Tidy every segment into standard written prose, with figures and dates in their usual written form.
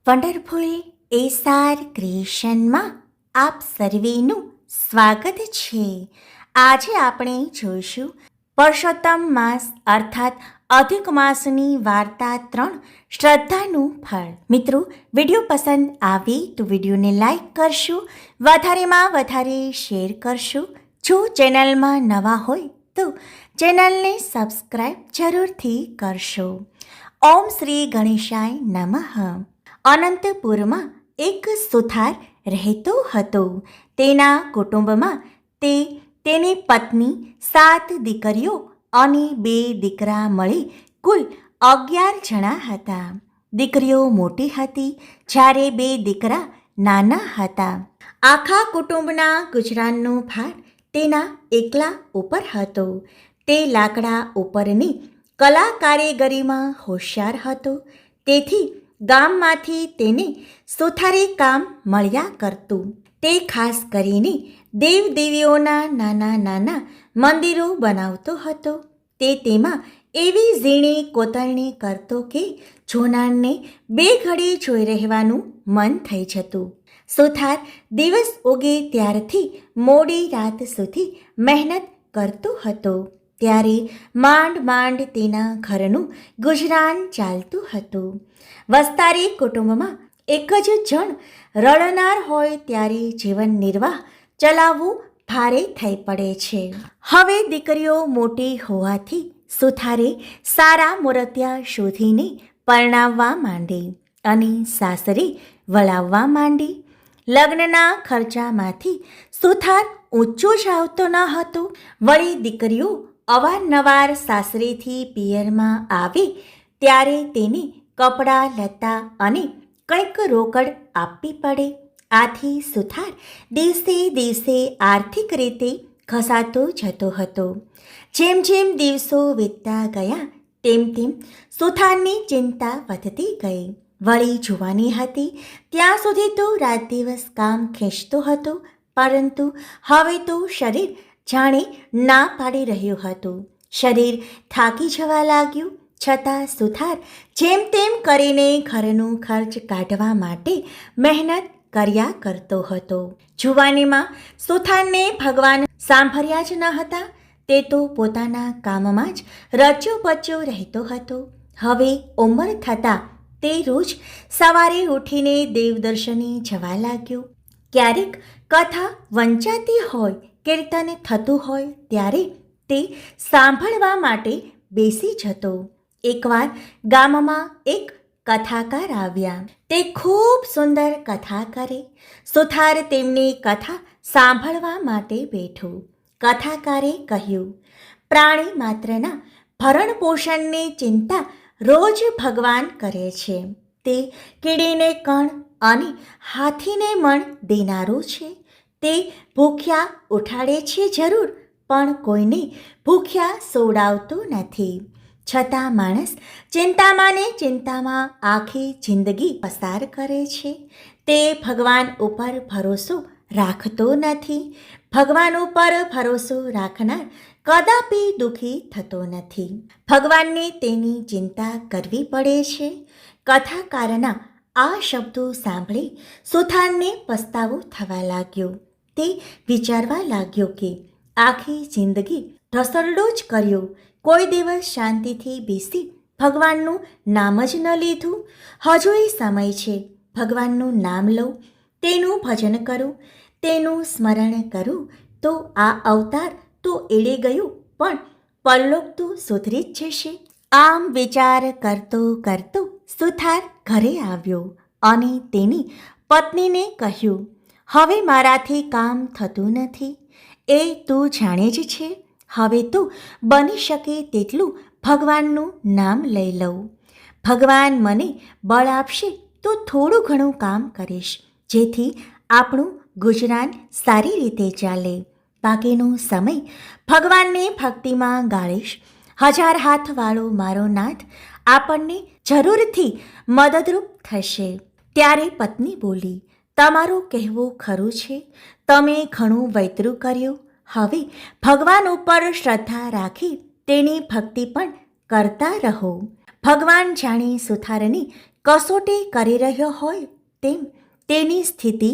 Wonderful SR ક્રિએશનમાં આપ સર્વેનું સ્વાગત છે. આજે આપણે જોઈશું પુરુષોત્તમ માસ અર્થાત અધિક માસની વાર્તા 3 શ્રદ્ધાનું ફળ. મિત્રો, વિડીયો પસંદ આવે તો વિડીયોને લાઈક કરશો, વધારેમાં વધારે શેર કરશો. જો ચેનલમાં નવા હોય તો ચેનલને સબસ્ક્રાઈબ જરૂરથી કરશો. ઓમ શ્રી ગણેશાય નમઃ. અનંતપુરમાં એક સુથાર રહેતો હતો. તેના કુટુંબમાં તેની પત્ની, 7 દીકરીઓ અને 2 દીકરા મળી કુલ 11 જણા હતા. દીકરીઓ મોટી હતી જ્યારે 2 દીકરા નાના હતા. આખા કુટુંબના ગુજરાનનો ભાર તેના એકલા ઉપર હતો. તે લાકડા ઉપરની કલા કારીગરીમાં હોશિયાર હતો. તેથી ગામમાંથી તેને સુથારી કામ મળ્યા કરતું. તે ખાસ કરીને દેવદેવીઓના નાના નાના મંદિરો બનાવતો હતો. તે તેમાં એવી ઝીણી કોતરણી કરતો કે જોનારને 2 ઘડી જોઈ રહેવાનું મન થઈ જતું. સુથાર દિવસ ઉગે ત્યારથી મોડી રાત સુધી મહેનત કરતો હતો. ત્યારે માંડ માંડ તેના ઘરનું ગુજરાન ચાલતું હતું. વસ્તારી કુટુંબમાં એક જ જણ રડનાર હોય ત્યારે જીવન નિર્વાહ ચલાવવું ભારે થઈ પડે છે. હવે દીકરીઓ મોટી હોવાથી સુથારે સારા મૂર્તિયા શોધીને પરણાવવા માંડી અને સાસરે વળાવવા માંડી. લગ્નના ખર્ચામાંથી સુથાર ઊંચો જ આવતો ન હતો. વળી દીકરીઓ અવારનવાર સાસરેથી પિયરમાં આવે ત્યારે તેને કપડાં લત્તા અને કંઈક રોકડ આપવી પડે. આથી સુથાર દિવસે દિવસે આર્થિક રીતે ઘસાતો જતો હતો. જેમ જેમ દિવસો વીતતા ગયા તેમ તેમ સુથારની ચિંતા વધતી ગઈ. વળી જુવાની હતી ત્યાં સુધી તો રાત દિવસ કામ ખેંચતો હતો, પરંતુ હવે તો શરીર જાણે ના પાડી રહ્યું હતું. શરીર થાકી જવા લાગ્યું. છતાં સુથાર જેમ તેમ કરીને ઘરનું ખર્ચ કાઢવા માટે મહેનત કર્યા કરતો હતો. જુવાનીમાં સુથારને ભગવાન સાંભળ્યા જ ન હતા. તે તો પોતાના કામમાં જ રચ્યો પચ્યો રહેતો હતો. હવે ઉંમર થતાં તે રોજ સવારે ઉઠીને દેવદર્શને જવા લાગ્યો. ક્યારેક કથા વંચાતી હોય, કીર્તન થતું હોય ત્યારે તે સાંભળવા માટે બેસી જતો. એકવાર ગામમાં એક કથાકાર આવ્યા. તે ખૂબ સુંદર કથા કરે. સુથાર તેમની કથા સાંભળવા માટે બેઠો. કથાકારે કહ્યું, પ્રાણી માત્રના ભરણ પોષણની ચિંતા રોજ ભગવાન કરે છે. તે કીડીને કણ અને હાથીને મણ દેનારો છે. તે ભૂખ્યા ઉઠાડે છે જરૂર, પણ કોઈને ભૂખ્યા સોડાવતો નથી. છતાં માણસ ચિંતામાં ને ચિંતામાં આખી જિંદગી પસાર કરે છે. તે ભગવાન ઉપર ભરોસો રાખતો નથી. ભગવાન ઉપર ભરોસો રાખનાર કદાપી દુઃખી થતો નથી. ભગવાનને તેની ચિંતા કરવી પડે છે. કથાકારના આ શબ્દો સાંભળી સુથારને પસ્તાવો થવા લાગ્યો. તે વિચારવા લાગ્યો કે આખી જિંદગી ઢસરડો જ કર્યો. કોઈ દિવસ શાંતિથી બેસી ભગવાનનું નામ જ ન લીધું. હજુય સમય છે. ભગવાનનું નામ લઉં, તેનું ભજન કરું, તેનું સ્મરણ કરું તો આ અવતાર તો એળે ગયું, પણ પરલોક તો સુધરી જ જશે. આમ વિચાર કરતો કરતો સુથાર ઘરે આવ્યો અને તેની પત્નીને કહ્યું, હવે મારાથી કામ થતું નથી. એ તું જાણે જ છે. હવે તો બની શકે તેટલું ભગવાનનું નામ લઈ લઉં. ભગવાન મને બળ આપશે તો થોડું ઘણું કામ કરીશ, જેથી આપણું ગુજરાન સારી રીતે ચાલે. બાકીનો સમય ભગવાનને ભક્તિમાં ગાળીશ. 1000 હાથવાળો મારો નાથ આપણને જરૂરથી મદદરૂપ થશે. ત્યારે પત્ની બોલી, તમારું કહેવું ખરું છે. તમે ઘણું વૈતરું કર્યું. હવે ભગવાન ઉપર શ્રદ્ધા રાખી તેની ભક્તિ પણ કરતા રહો. ભગવાન જાણે સુથારની કસોટી કરી રહ્યો હોય તેમ તેની સ્થિતિ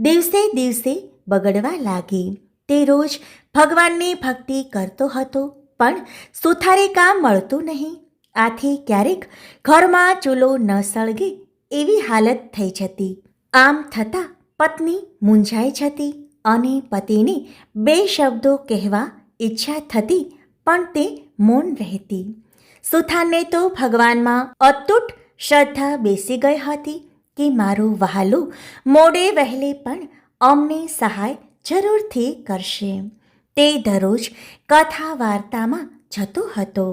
દિવસે દિવસે બગડવા લાગી. તે રોજ ભગવાનની ભક્તિ કરતો હતો, પણ સુથારે કામ મળતું નહીં. આથી ક્યારેક ઘરમાં ચૂલો ન સળગે એવી હાલત થઈ જતી. આમ થતાં પત્ની મૂંઝાઈ જતી અને પતિને 2 શબ્દો કહેવા ઈચ્છા થતી, પણ તે મૌન રહેતી. સુથારને તો ભગવાનમાં અતૂટ શ્રદ્ધા બેસી ગઈ હતી કે મારો વહાલો મોડે વહેલે પણ અમને સહાય જરૂરથી કરશે. તે દરરોજ કથા વાર્તામાં જતો હતો.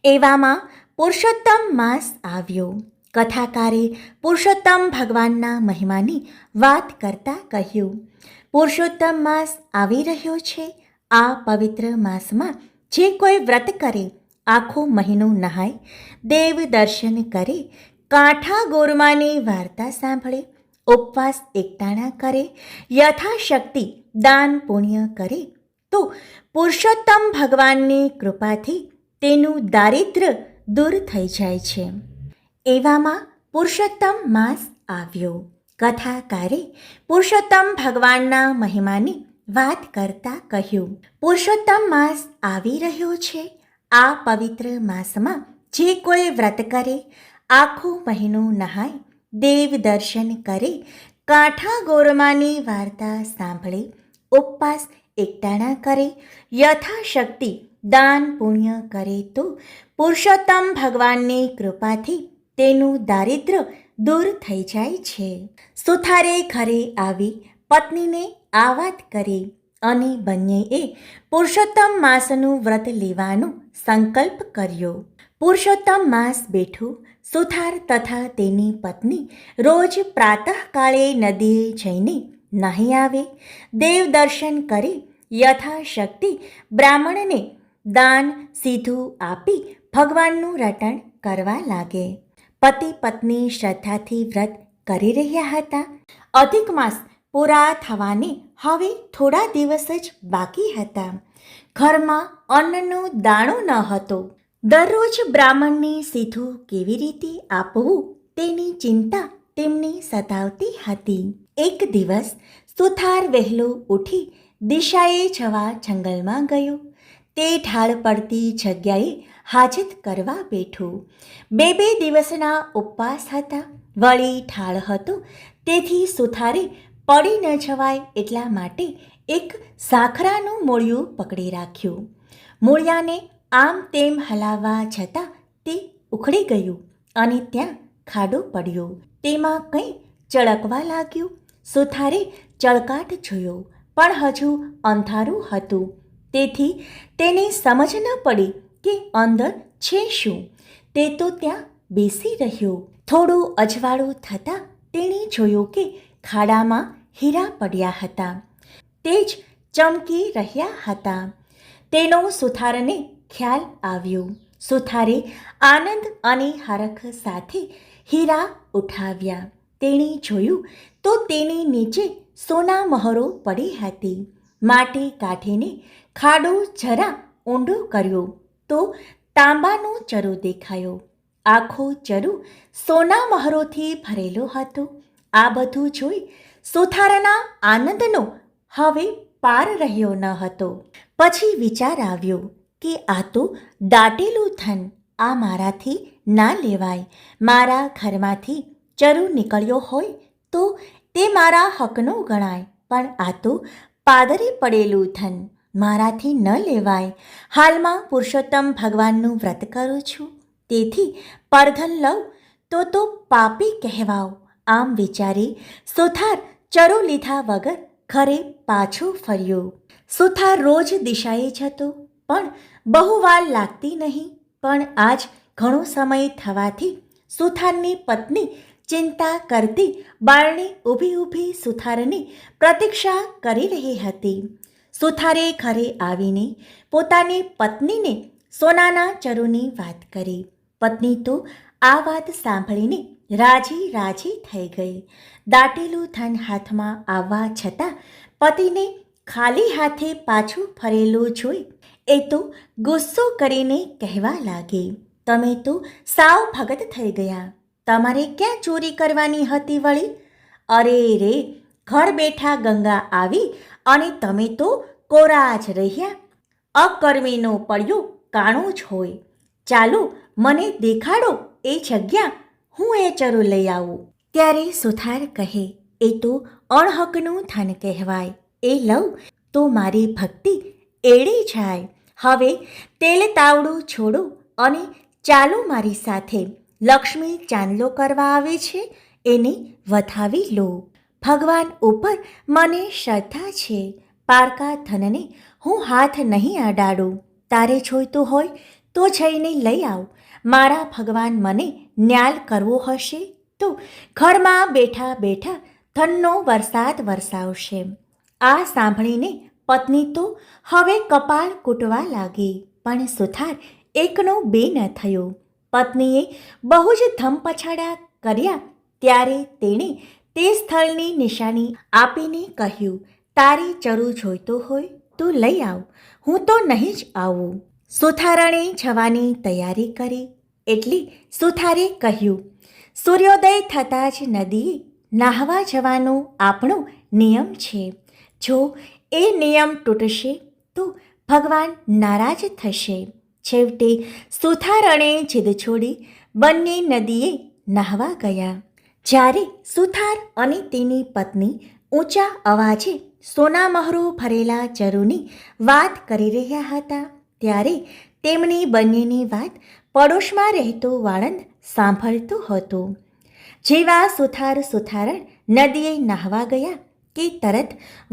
એવામાં પુરુષોત્તમ માસ આવ્યો. કથાકારે પુરુષોત્તમ ભગવાનના મહિમાની વાત કરતાં કહ્યું, પુરુષોત્તમ માસ આવી રહ્યો છે. આ પવિત્ર માસમાં જે કોઈ વ્રત કરે, આખો મહિનો નહાય, દેવ દર્શન કરે, કાંઠા ગોરમાની વાર્તા સાંભળે, ઉપવાસ એકટાણા કરે, યથાશક્તિ દાન પુણ્ય કરે, તો પુરુષોત્તમ ભગવાનની કૃપાથી તેનું દારિદ્ર્ય દૂર થઈ જાય છે. એવામાં પુરુષોત્તમ માસ આવ્યો. કથાકારે પુરુષોત્તમ ભગવાનના મહિમાની વાત કરતાં કહ્યું, પુરુષોત્તમ માસ આવી રહ્યો છે. આ પવિત્ર માસમાં જે કોઈ વ્રત કરે, આખો મહિનો નહાય, દેવ દર્શન કરે, કાંઠા ગોરમાની વાર્તા સાંભળે, ઉપવાસ એકટાણા કરે, યથાશક્તિ દાન પુણ્ય કરે, તો પુરુષોત્તમ ભગવાનની કૃપાથી તેનું દારિદ્ર્ય દૂર થઈ જાય છે. સુથારે ઘરે આવી પત્નીને આ વાત કરી અને બંનેએ પુરુષોત્તમ માસનું વ્રત લેવાનો સંકલ્પ કર્યો. પુરુષોત્તમ માસ બેઠું સુથાર તથા તેની પત્ની રોજ પ્રાતઃકાળે નદીએ જઈને નાહી આવે, દેવ દર્શન કરી, યથાશક્તિ બ્રાહ્મણને દાન સીધું આપી ભગવાનનું રટણ કરવા લાગે. પતિ પત્ની શ્રદ્ધાથી વ્રત કરી રહ્યા હતા. અધિક માસ પૂરા થવાને હવે થોડા દિવસ જ બાકી હતા. ઘરમાં અન્નનો દાણો ન હતો. દરરોજ બ્રાહ્મણને સીધું કેવી રીતે આપવું તેની ચિંતા તેમને સતાવતી હતી. એક દિવસ સુથાર વહેલો ઉઠી દિશાએ જવા જંગલમાં ગયો. તે ઢાળ પડતી જગ્યાએ હાજત કરવા બેઠું. 2 દિવસના ઉપવાસ હતા. વળી ઢાળ હતો, તેથી સુથારે પડી ન જવાય એટલા માટે એક સાખરાનું મૂળિયું પકડી રાખ્યું. મૂળિયાને આમ તેમ હલાવવા છતાં તે ઉખડી ગયું અને ત્યાં ખાડો પડ્યો. તેમાં કંઈ ચળકવા લાગ્યું. સુથારે ચળકાટ જોયો, પણ હજુ અંધારું હતું, તેથી તેને સમજ ન પડી કે અંદર છે શું. તે તો ત્યાં બેસી રહ્યો. થોડું અજવાળું થતાં તેણે જોયું કે ખાડામાં હીરા પડ્યા હતા. તે જ ચમકી રહ્યા હતા. તેનો સુથારને ખ્યાલ આવ્યો. સુથારે આનંદ અને હરખ સાથે હીરા ઉઠાવ્યા. તેણે જોયું તો તેની નીચે સોના મહોરો પડી હતી. માટી કાઢીને ખાડો જરા ઊંડો કર્યો તો તાંબાનો ચરો દેખાયો. આખો ચરો સોના મહોરોથી ભરેલો હતો. આ બધું જોઈ સુથારના આનંદનો હવે પાર રહ્યો ન હતો. પછી વિચાર આવ્યો કે આ તો દાટેલું ધન, આ મારાથી ના લેવાય. મારા ઘરમાંથી ચરુ નીકળ્યો હોય તો તે મારા હકનો ગણાય, પણ આ તો પાદરે પડેલું ધન, મારાથી ન લેવાય. હાલમાં પુરુષોત્તમ ભગવાનનું વ્રત કરું છું, તેથી પરધન લઉં તો પાપી કહેવાવ. આમ વિચારી સુથાર ચરો લીધા વગર ઘરે પાછો ફર્યો. સુથાર રોજ દિશાએ જતો, પણ બહુ વાર લાગતી નહીં. પણ આજ ઘણો સમય થવાથી સુથારની પત્ની ચિંતા કરતી બારણે ઊભી ઊભી સુથારની પ્રતીક્ષા કરી રહી હતી. સુથારે ઘરે આવીને પોતાની પત્નીને સોનાના ચરોની વાત કરી. પત્ની તો આ વાત સાંભળીને રાજી રાજી થઈ ગઈ. દાટેલું ધન હાથમાં આવવા છતાં પતિને ખાલી હાથે પાછું ફરેલું જોઈ એ તો ગુસ્સો કરીને કહેવા લાગી, તમે તો સાવ ભગત થઈ ગયા. તમારે ક્યાં ચોરી કરવાની હતી વળી? અરે રે, ઘર બેઠા ગંગા આવી અને તમે તો કોરા જ રહ્યા. અકર્મીનો પડ્યો કાણો જ હોય. ચાલો મને દેખાડો એ જગ્યા, હું એ ચરુ લઈ આવું. ત્યારે સુથાર કહે, એ તો અણહકનું ધન કહેવાય, એ લઉં તો મારી ભક્તિ એળી જાય. હવે તેલ તાવડું છોડો અને ચાલો મારી સાથે. લક્ષ્મી ચાંદલો કરવા આવે છે, એને વધાવી લો. ભગવાન ઉપર મને શ્રદ્ધા છે, પારકા ધનને હું હાથ નહીં અડાડું. તારે જોઈતું હોય તો જઈને લઈ આવ. મારા ભગવાન મને ન્યાલ કરવો હશે તો ઘરમાં બેઠા બેઠા ધનનો વરસાદ વરસાવશે. આ સાંભળીને પત્ની તો હવે કપાળ કૂટવા લાગી, પણ સુથાર એકનો બે ન થયો. પત્નીએ બહુ જ ધમપછાડા કર્યા ત્યારે તેણે તે સ્થળની નિશાની આપીને કહ્યું, તારે ચરુ જોઈતો હોય તો લઈ આવ, હું તો નહીં જ આવું. સુથારણે જવાની તૈયારી કરી એટલે સુથારે કહ્યું, સૂર્યોદય થતાં જ નદીએ નાહવા જવાનો આપણો નિયમ છે. જો એ નિયમ તૂટશે તો ભગવાન નારાજ થશે. છેવટે સુથારણે જીદ છોડી બંને નદીએ નાહવા ગયા. જ્યારે સુથાર અને તેની પત્ની ઊંચા અવાજે સોનામહોરો ભરેલા ચરુની વાત કરી રહ્યા હતા ત્યારે તેમની બંનેની વાત પડોશમાં રહેતો વાળંદ સાંભળતો હતો. જેવા સુથારણ નદીએ નાહવા ગયા કે તરત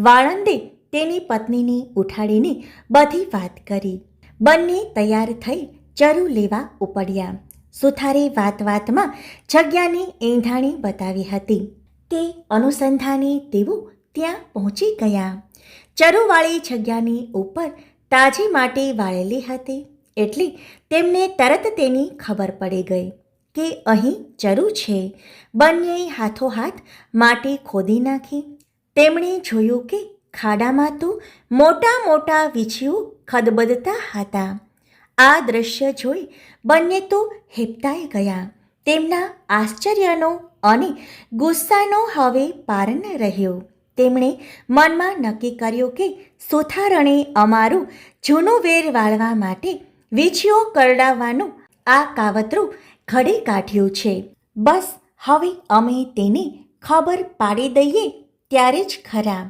વાળંદે તેની પત્નીને ઉઠાડીને બધી વાત કરી. બંને તૈયાર થઈ ચરુ લેવા ઉપડ્યા. સુથારે વાતમાં જગ્યાની એંધાણી બતાવી હતી. તે અનુસંધાને તેઓ ત્યાં પહોંચી ગયા. ચરુવાળી જગ્યાની ઉપર તાજી માટી વાળેલી હતી એટલે તેમને તરત તેની ખબર પડી ગઈ કે અહીં ચરુ છે. બંને હાથોહાથ માટી ખોદી નાખી. તેમણે જોયું કે ખાડામાં તો મોટા મોટા વીછીઓ ખદબદતા હતા. આ દ્રશ્ય જોઈ બંને તો હેબતાઈ ગયા. તેમના આશ્ચર્યનો અને ગુસ્સાનો હવે પાર ન રહ્યો. તેમણે મનમાં નક્કી કર્યું કે સુથારણે અમારું જૂનું વેર વાળવા માટે વીછીઓ કરડાવવાનું આ કાવતરું ઘડી કાઢ્યું છે. બસ હવે અમે તેને ખબર પાડી દઈએ ત્યારે જ ખરા.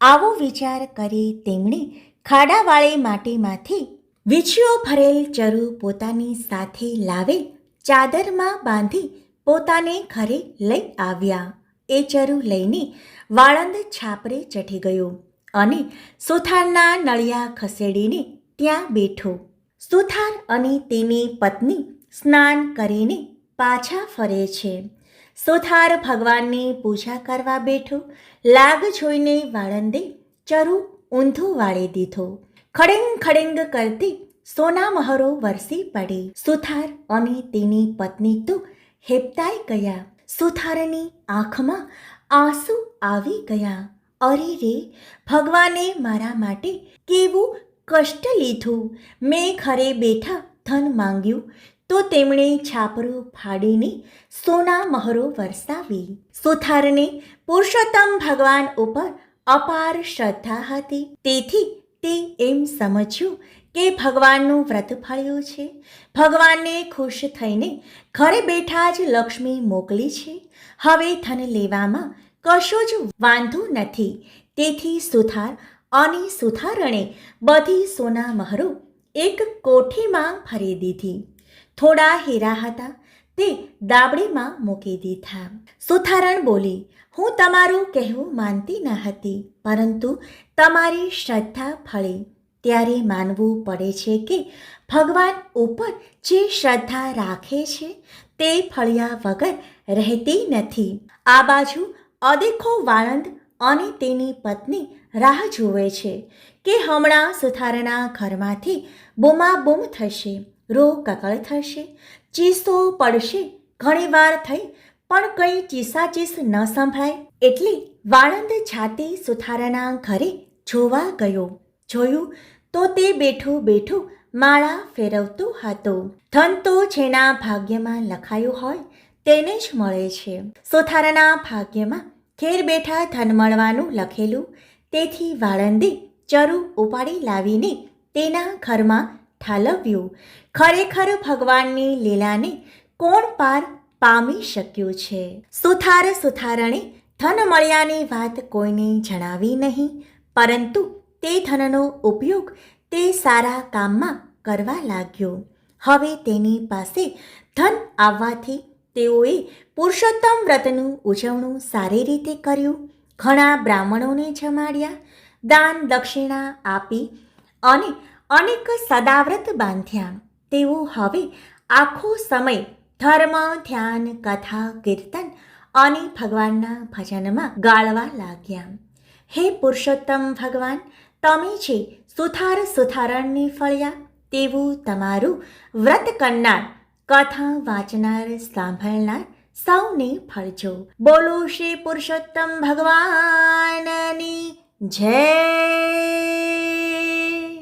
આવો વિચાર કરી તેમણે ખાડાવાળી માટીમાંથી વીછીઓ ભરેલ ચરુ પોતાની સાથે લાવેલ ચાદરમાં બાંધી પોતાને ઘરે લઈ આવ્યા. એ ચરુ લઈને વાળંદ છાપરે ચઢી ગયો અને સુથારના નળિયા ખસેડીને ત્યાં બેઠો. સુથાર અને તેની પત્ની સ્નાન કરીને પાછા ફરે છે. સુથાર ભગવાનની પૂજા કરવા બેઠો. લાગ જોઈને વાળંદે ચરુ ઊંધું વાળી દીધો. ખડેંગ ખડેંગ કરતી સોનામહોરો વરસી પડી. સુથાર અને તેની પત્ની તો હેબતાઈ ગયા. સુથારની આંખમાં આંસુ આવી ગયા. અરે રે, ભગવાને મારા માટે કેવું કષ્ટ લીધું. મેં ઘરે બેઠા ધન માંગ્યું તો તેમણે છાપરું ફાડીને સોનામહોરો વરસાવી. સુથારને પુરુષોત્તમ ભગવાન ઉપર અપાર શ્રદ્ધા હતી. તેથી તે એમ સમજ્યું કે ભગવાનનું વ્રત ફળ્યું છે. ભગવાનને ખુશ થઈને ઘરે બેઠા જ લક્ષ્મી મોકલી છે. હવે ધન લેવામાં કશો જ વાંધો નથી. તેથી સુથાર અને સુથારણે બધી સોનામહોરો એક કોઠીમાં ભરી દીધી. થોડા હીરા હતા તે દાબડીમાં મૂકી દીધા. સુથારણ બોલી, હું તમારું કહેવું માનતી ન હતી, પરંતુ તમારી શ્રદ્ધા ફળી ત્યારે માનવું પડે છે કે ભગવાન ઉપર જે શ્રદ્ધા રાખે છે તે ફળ્યા વગર રહેતી નથી. આ બાજુ અદેખો વાળંદ અને તેની પત્ની રાહ જુએ છે કે હમણાં સુથારના ઘરમાંથી બૂમાબૂમ થશે, રો કકળ થશે, ચીસો પડશે. ઘણીવાર થઈ પણ કંઈ ચીસાચીસ ન સંભળાય એટલે વાળંદ જાતે સુથારના ઘરે જોવા ગયો. જોયું તો તે બેઠું માળા ફેરવતો હતો. ધન તો જેના ભાગ્યમાં લખાયું હોય તેને જ મળે છે. સુથારના ભાગ્યમાં ઘેર બેઠા ધન મળવાનું લખેલું, તેથી વાળંદે ચરુ ઉપાડી લાવીને તેના ઘરમાં ઠાલવ્યું. ખરેખર ભગવાનની લીલાને કોણ પાર પામી શક્યું છે? સુથારણે ધન મળ્યાની વાત કોઈને જણાવી નહીં, પરંતુ તે ધનનો ઉપયોગ તે સારા કામમાં કરવા લાગ્યો. હવે તેની પાસે ધન આવવાથી તેઓએ પુરુષોત્તમ વ્રતનું ઉજવણું સારી રીતે કર્યું. ઘણા બ્રાહ્મણોને જમાડ્યા, દાન દક્ષિણા આપી અને અનેક સદાવ્રત બાંધ્યા. તેઓ હવે આખો સમય ધર્મ, ધ્યાન, કથા, કીર્તન અને ભગવાનના ભજનમાં ગાળવા લાગ્યા. હે પુરુષોત્તમ ભગવાન, તમે જે સુથારણને ફળ્યા તેવું તમારું વ્રત કરનાર, કથા વાંચનાર, સાંભળનાર સૌને ફળજો. બોલો શ્રી પુરુષોત્તમ ભગવાનની જય.